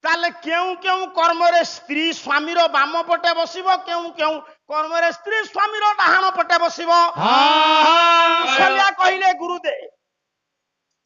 ताले केउ केउ कर्मरे स्त्री स्वामीर बाम पटे बसिबो केउ केउ कर्मरे स्त्री स्वामीर डाहाण पटे बसिबो कौशल्या कहिले गुरुदे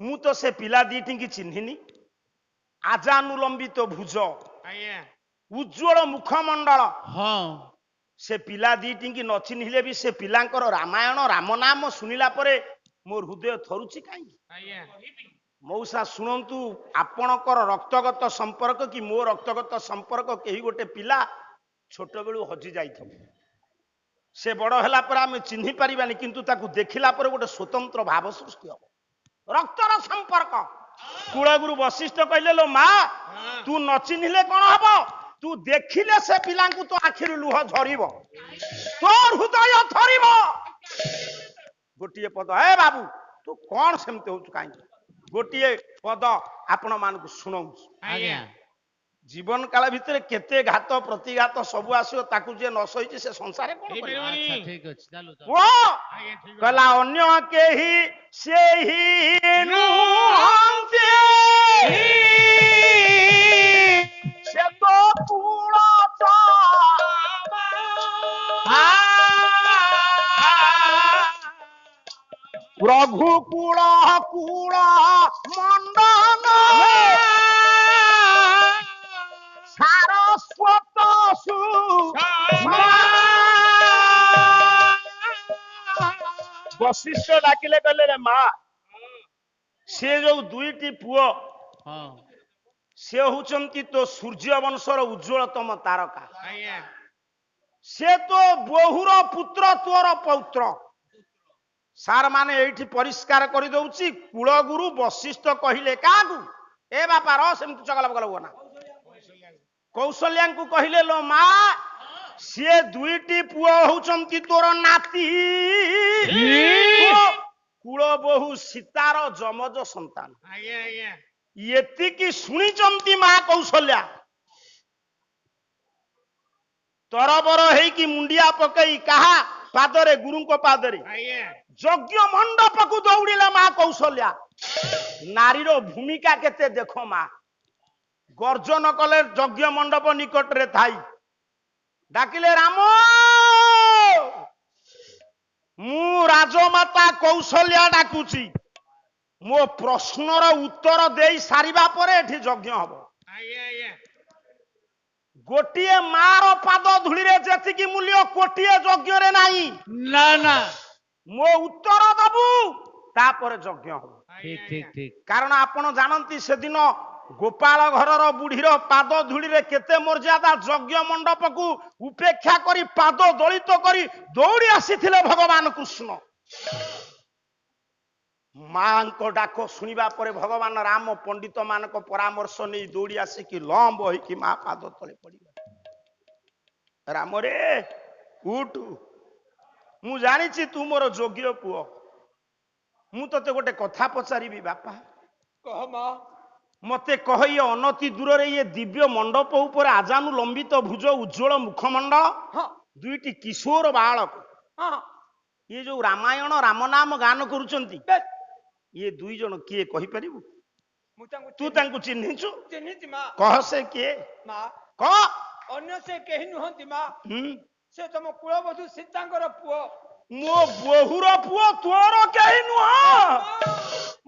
मु तो से पिला दीटी की चिन्हिनी आजानुलंबित भुज उज्ज्वल मुखमंडल से पिला दीटी की न चिन्हिले भी से पिलांकर रामायण राम नाम सुनिला परे मोर हृदय थरुची काई मौसा शुणु आपणकर रक्तगत संपर्क कि मो रक्तगत संपर्क कहीं गोटे पिला छोट बेलू हजि जाई से बड़ है आम चिन्ह पारानी किंतु ताकू देखिला पर गोटे स्वतंत्र भाव सृष्टि हम रक्तर संपर्क कुलगुरु वशिष्ठ कहले लो माँ तू न चिन्हिले कौन हम तू देखिले से पिला तो आखिर लुह झर तोर हृदय थर गोटे पद हे बाबू तू कौन सेमती हो कहीं गोटे पद आपण मानक शुणु जीवन काल भितर केते घात प्रतिघात सब आसो ताकू जे न सही से संसार कला अन्य केही से ही नुहंती से तो कूड़ा प्रभु कूड़ा कूड़ा मंडन सारस्वत वशिष्ठ डाकिले कहले रे माँ से जो दुईटी पुओ से होचंती तो सूर्य वंशर उज्ज्वलतम तारका से तो बहुर पुत्र तोर पौत्र सार माने एठी परिष्कार कर दउची कुलगुरु वशिष्ठ कहिले कागु ए बापा रो सेमति चगला बगला होना कौशल्या को कहिले लो माँ से दुईटी पुओ होचंती तोर नाती कुल बहु सीतार जमज संतान येति की सुनी चंती माँ कौशल्या तरबर है कि मुंडिया पकई कहा पादरे गुरु को पादरे यज्ञ मंडप को दौड़िले माँ कौशल्या नारीर भूमिका केते देखो माँ गर्जन कले यज्ञ मंडप निकट रे थाई डाकिले राम मु राजमाता कौशल्या डाकुची मो प्रश्नर उत्तर दे सारिबा परे एठी यज्ञ हबो गोटिए मार पाद धूली रे जेतिकी मूल्य कोटिए यज्ञ रे नाही ना ना मो उत्तर दबु तापर यज्ञ हबो ठीक ठीक ठीक कारण आपण जानंती से दिन गोपाल घरर बुढ़ीर पाद धूली रे केते मर्यादा यज्ञ मंडप को उपेक्षा करी पाद दलित करी दौड़ी आसीथिले भगवान कृष्ण मां को डाक सुनिबा परे भगवान राम पंडित मान को परामर्श नहीं दौड़ी आसिकी लंब होइकी मां पाद तले पड़िबा राम रे उठ मु जानिछि तू मोर जोग्य पुओ मु तते गोटे कथा पचारिबी बापा कह मां मते कहि अनति दूर रे ये दिव्य मंडप ऊपर आजानु लंबित भुज उज्ज्वल मुखमंडल दुईटी किशोर बालक ये जो रामायण राम नाम गान करूचंती ये दुई जन किए कहि परिबु तू तांकु चिन्हिछु कह से किए कह अन्य से केहि नुहंती मां से तम कुलवधु सीतांकर पुओ मो बहुर पुओ तोर केहि नुह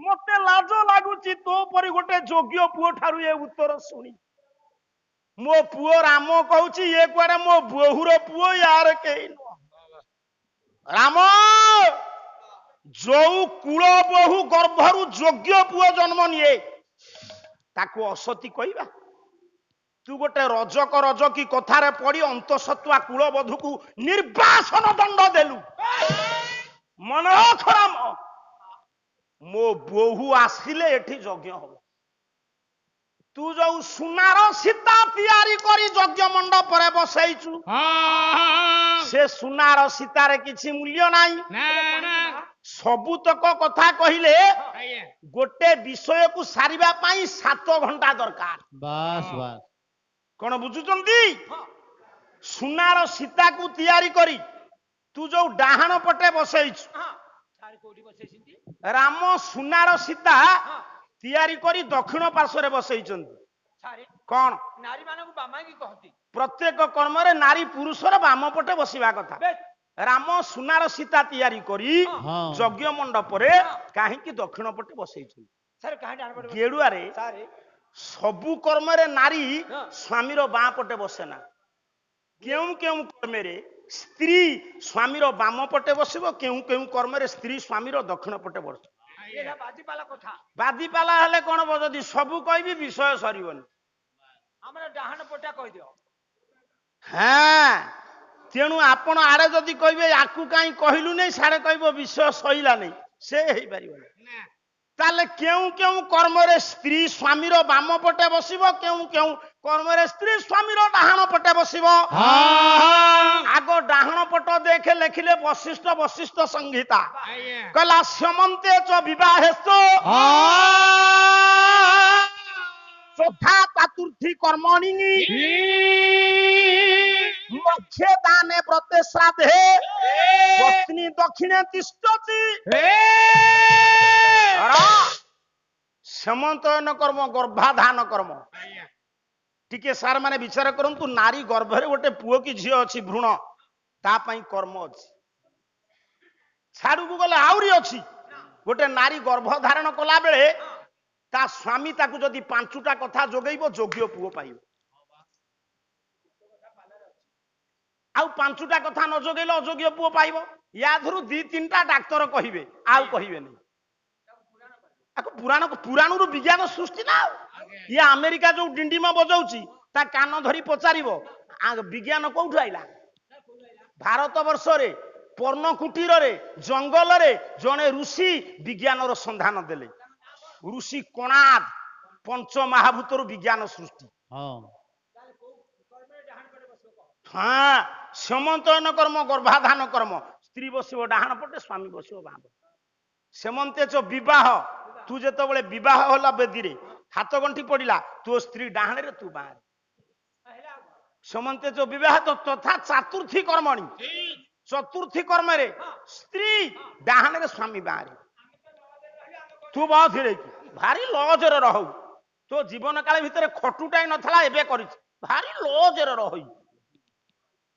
मते लाज लागुची तो परि गोटे जोग्य पुओ ठारु ए उत्तर सुनी मो पुओ राम कहूची ये कुआरे मो बहुर पुओ यार केहि नुह राम जो कुल बहु गर्भरु योग्य पुओ जन्म निये ताकू असती कहबा तू गोटे रजक रजकी कथारे पड़ी अंतसत्वा कुलबधु को निर्वासन दंड देलु मन खराम मो बोहू आसिले एठी यज्ञ हो तू जो सुनार सीता तैयारी करी यज्ञ मंडप रे बसैचु से सुनार सीतारे किछि मूल्य नाही सबुतक कथा कहिले गोटे विषय को सारिबा पाई 7 घंटा दरकार बस बस कौन बुझुचंती सुनार सीता को तैयारी करी तू जो डाहाण पटे बसैछु राम सुनार सीता तैयारी करी दक्षिण पार्श्व रे बसैचंती ସାରେ କଣ ନାରୀ ମାନଙ୍କୁ ବାମାଙ୍ଗି କହନ୍ତି ପ୍ରତ୍ୟେକ କର୍ମରେ ନାରୀ ପୁରୁଷର ବାମ ପଟେ ବସିବା କଥା। ବେଶ ରାମ ସୁନାର ସୀତା ତିଆରି କରି ହଁ। ଯଜ୍ଞ ମଣ୍ଡପରେ ହଁ। କାହିଁକି ଦକ୍ଷିଣ ପଟେ ବସେଇଛନ୍ତି? ସାରେ କାହିଁ ଡାହାଣ ପଟେ ବସିବ? ଗେଡୁଆରେ ସାରେ ସବୁ କର୍ମରେ ନାରୀ ହଁ। ସ୍ୱାମୀର ବାଁ ପଟେ ବସେ ନା। କେଉଁ କେଉଁ କର୍ମରେ ସ୍ତ୍ରୀ ସ୍ୱାମୀର ବାମ ପଟେ ବସିବ, କେଉଁ କେଉଁ କର୍ମରେ ସ୍ତ୍ରୀ ସ୍ୱାମୀର ଦକ୍ଷିଣ ପଟେ ବସିବ। ଏହା ବାଜିପାଲା କଥା ବାଦିପାଲା ହେଲେ କଣ ହବ? ଯଦି ସବୁ କହିବି ବିଷୟ ସରିବନି। ଆମର ଡାହାଣ ପଟା କହିଦିଅ ହଁ, ତେଣୁ ଆପଣ ଆଡେ ଯଦି କହିବେ ଆକୁ କାହିଁ କହିଲୁ ନାହିଁ, ସାଡେ କହିବ ବିଷୟ ସଇଲା ନାହିଁ, ସେ ହେଇପାରିବନି। ତାହେଲେ କେଉଁ କେଉଁ କର୍ମରେ ସ୍ତ୍ରୀ ସ୍ୱାମୀର ବାମ ପଟେ ବସିବ, କେଉଁ କେଉଁ କର୍ମରେ ସ୍ତ୍ରୀ ସ୍ୱାମୀର ଡାହାଣ ପଟେ ବସିବ? ଆଗ ଡାହାଣ ପଟ ଦେଖେ ଲେଖିଲେ ବଶିଷ୍ଠ ବଶିଷ୍ଠ ସଂହିତା କହିଲା ସ୍ୟମନ୍ତେ ଚ ବିବାହେସ୍ତ ଚୋଥା ଚାତୁର୍ଥୀ କର୍ମଣି ମধ্যে দানে ব্রতে শ্রাদ্ধে পত্নী দক্ষিণে তিষ্ঠতি। সেমন্তয়ନ কর্ম গর্ভাধাନ কর্ମ। ଟିକେ ସାର୍ ମାନେ ବିଚାର କରନ୍ତୁ, ନାରୀ ଗର୍ଭରେ ଗୋଟେ ପୁଅ କି ଝିଅ ଅଛି, ଭ୍ରୂଣ, ତା ପାଇଁ କର୍ମ ଅଛି। ଛାଡୁକୁ ଗଲେ ଆହୁରି ଅଛି। ଗୋଟେ ନାରୀ ଗର୍ଭ ଧାରଣ କଲା ବେଳେ ତା ସ୍ୱାମୀ ତାକୁ ଯଦି 5ଟା କଥା ଯୋଗେଇବ, ଯୋଗ୍ୟ ପୁଅ ପାଇବ। ଆଉ 5ଟା କଥା ନ ଯୋଗେଇଲେ ଅଯୋଗ୍ୟ ପୁଅ ପାଇବ। ୟା ଧରୁ 2-3ଟା ଡାକ୍ତର କହିବେ, ଆଉ କହିବେନି। ପୁରାଣରୁ ବିଜ୍ଞାନ ସୃଷ୍ଟି ନା। ଇଏ ଆମେରିକା ଯୋଉ ଡିଣ୍ଡିମ ବଜାଉଛି, ତା କାନ ଧରି ପଚାରିବ ବିଜ୍ଞାନ କୋଉଠୁ ଆଇଲା? ଭାରତ ବର୍ଷରେ ପର୍ଣ୍ଣ କୁଟୀରରେ ଜଙ୍ଗଲରେ ଜଣେ ଋଷି ବିଜ୍ଞାନର ସନ୍ଧାନ ଦେଲେ। ଋଷି କୋଣାର୍କ ପଞ୍ଚମହାଭୂତରୁ ବିଜ୍ଞାନ ସୃଷ୍ଟି। ହଁ, ସେମନ୍ତୟନ କର୍ମ ଗର୍ଭାଧାନ କର୍ମ। ସ୍ତ୍ରୀ ବସିବ ଡାହାଣ ପଟେ, ସ୍ୱାମୀ ବସିବ ବାଁ ପଟେ। ସେମନ୍ତେ ଚ ବିବାହ, ତୁ ଯେତେବେଳେ ବିବାହ ହେଲା ବେଦୀରେ, ହାତ ଗଣ୍ଠି ପଡିଲା, ତୋ ସ୍ତ୍ରୀ ଡାହାଣରେ ତୁ ବାଁରେ। ସେମନ୍ତେ ଚ ବିବାହ ତଥା ଚାତୁର୍ଥୀ କର୍ମଣି, ଚତୁର୍ଥୀ କର୍ମରେ ସ୍ତ୍ରୀ ଡାହାଣରେ ସ୍ୱାମୀ ବାଁରେ। ତୁ ବଧରେ ଭାରି ଲଜରେ ରହୁ। ତୋ ଜୀବନ କାଳ ଭିତରେ ଖଟୁଟାଇ ନଥିଲା, ଏବେ କରିଛି। ଭାରି ଲଜରେ ରହି,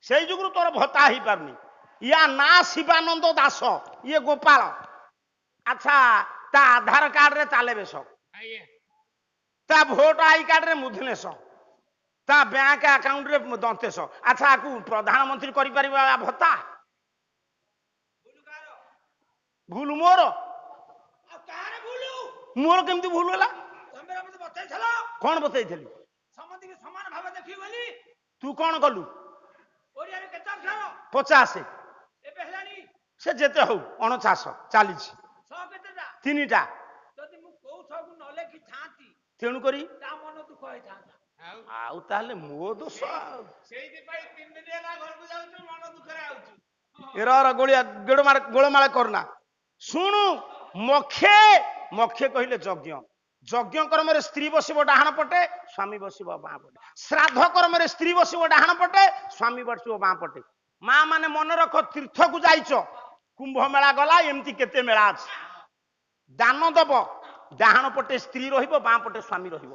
ସେଇ ଯୁଗରୁ ତୋର ଭତ୍ତା ହେଇପାରୁନି। ୟା ନା ଶିବାନନ୍ଦ ଦାସ, ଇଏ ଗୋପାଳ। ଆଚ୍ଛା, ତା ଆଧାର କାର୍ଡରେ ତାଲେ ବେଶ, ତା ଭୋଟ ଆଇ କାର୍ଡରେ ମୁଧନେଶ, ତା ବ୍ୟାଙ୍କ ଆକାଉଣ୍ଟରେ ଦନ୍ତେଶ। ଆଚ୍ଛା, ଆକୁ ପ୍ରଧାନମନ୍ତ୍ରୀ କରିପାରିବ ଭତ୍ତା? ଭୁଲ ମୋର? ମୋର କେମିତି ଭୁଲ ହେଲା? କଣ ବତେଇଥିଲି? ସମାନ ଭାବେ ଦେଖିବି ବୋଲି ତୁ କଣ କଲୁ? ଓଡିଆରେ କେତେ ଅକ୍ଷର? 50। ଏବେ ହେଲାଣି ସେ ଯେତେ ହଉ 49 ଚାଲିଛି। 100 କେତେଟା? 3ଟା। ଯଦି ମୁଁ କୋଉ ସବୁ ନ ଲେଖିଥାନ୍ତି, ତେଣୁ କରି ତା ମନ ଦୁଃଖ ହେଇଥାନ୍ତା। ଆଉ ତାହେଲେ ମୋ ଦୋଷ। ଆଉ ସେଇଥିପାଇଁ 3 ଦିନ ହେଲା ଘରକୁ ଯାଉଛୁ, ମନ ଦୁଃଖରେ ଆଉଛୁ। ଗୋଳମାଳ କରନା। ଶୁଣୁ, ମକ୍ଷେ କହିଲେ ଯଜ୍ଞ। ଯଜ୍ଞ କର୍ମରେ ସ୍ତ୍ରୀ ବସିବ ଡାହାଣ ପଟେ, ସ୍ୱାମୀ ବସିବ ବାଁ ପଟେ। ଶ୍ରାଦ୍ଧ କର୍ମରେ ସ୍ତ୍ରୀ ବସିବ ଡାହାଣ ପଟେ, ସ୍ୱାମୀ ବସିବ ବାଁ ପଟେ। ମା ମାନେ ମନେ ରଖ, ତୀର୍ଥକୁ ଯାଇଛ, କୁମ୍ଭ ମେଳା ଗଲା, ଏମିତି କେତେ ମେଳା ଅଛି। ଦାନ ଦବ, ଡାହାଣ ପଟେ ସ୍ତ୍ରୀ ରହିବ, ବାଁ ପଟେ ସ୍ୱାମୀ ରହିବ।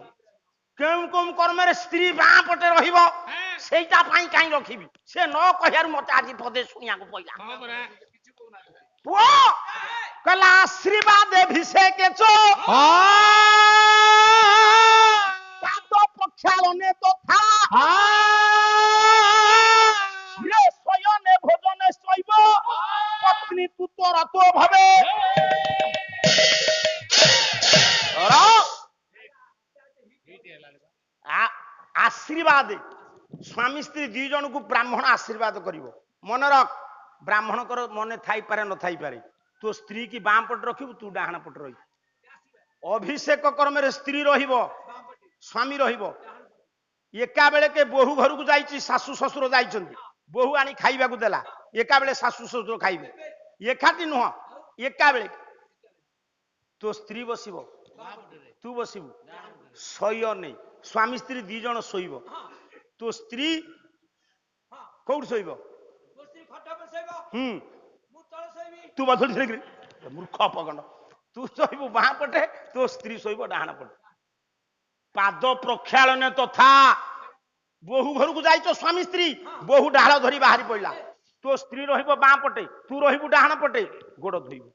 କେଉଁ କେଉଁ କର୍ମରେ ସ୍ତ୍ରୀ ବାଁ ପଟେ ରହିବ, ସେଇଟା ପାଇଁ କାହିଁ ରଖିବି? ସେ ନ କହିବାରୁ ମତେ ଆଜି ପଦେ ଶୁଣିବାକୁ ପଇଲା। ପୁଅ କହିଲା ଆଶୀର୍ବାଦ ଭିଷେକେଚ ପାଦ ପ୍ରକ୍ଷାଳନେ ତଥା ଶୟନେ ଭୋଜନେ ଶୈବ ପତ୍ନୀ ତୁତ ରତ ଭାବେ। ଆଶୀର୍ବାଦ, ସ୍ୱାମୀ ସ୍ତ୍ରୀ 2 ଜଣଙ୍କୁ ବ୍ରାହ୍ମଣ ଆଶୀର୍ବାଦ କରିବ। ମନେ ରଖ, ବ୍ରାହ୍ମଣଙ୍କର ମନେ ଥାଇପାରେ ନଥାଇପାରେ। ତୋ ସ୍ତ୍ରୀ କି ବାଁ ପଟେ ରଖିବୁ, ତୁ ଡାହାଣ ପଟେ ରହିବୁ। ଅଭିଷେକ କର୍ମରେ ସ୍ତ୍ରୀ ରହିବ, ସ୍ୱାମୀ ରହିବ। ଏକା ବେଳକେ ବୋହୂ ଘରକୁ ଯାଇଛି, ଶାଶୁ ଶ୍ୱଶୁର ଯାଇଛନ୍ତି, ବୋହୂ ଆଣି ଖାଇବାକୁ ଦେଲା, ଏକା ବେଳେ ଶାଶୁ ଶ୍ୱଶୁର ଖାଇବେ। ଏକାଠି ନୁହଁ, ଏକା ବେଳେ ତୋ ସ୍ତ୍ରୀ ବସିବ, ତୁ ବସିବୁ। ଶୟନେ, ସ୍ୱାମୀ ସ୍ତ୍ରୀ 2 ଜଣ ଶୋଇବ। ତୋ ସ୍ତ୍ରୀ କୋଉଠି ଶୋଇବ? ତୁ ମୂର୍ଖ ପଗଣ୍ଡ, ତୁ ଶୋଇବୁ ବାଁ ପଟେ, ତୋ ସ୍ତ୍ରୀ ଶୋଇବ ଡାହାଣ ପଟେ। ପାଦ ପ୍ରକ୍ଷାଳନ ତଥା ବୋହୁ ଘରକୁ ଯାଇଛ ସ୍ୱାମୀ ସ୍ତ୍ରୀ ବୋହୁ ଡାଳ ଧରି ବାହାରି ପଡିଲା ତୋ ସ୍ତ୍ରୀ ରହିବ ବାଁ ପଟେ ତୁ ରହିବୁ ଡାହାଣ ପଟେ ଗୋଡ ଧୋଇବୁ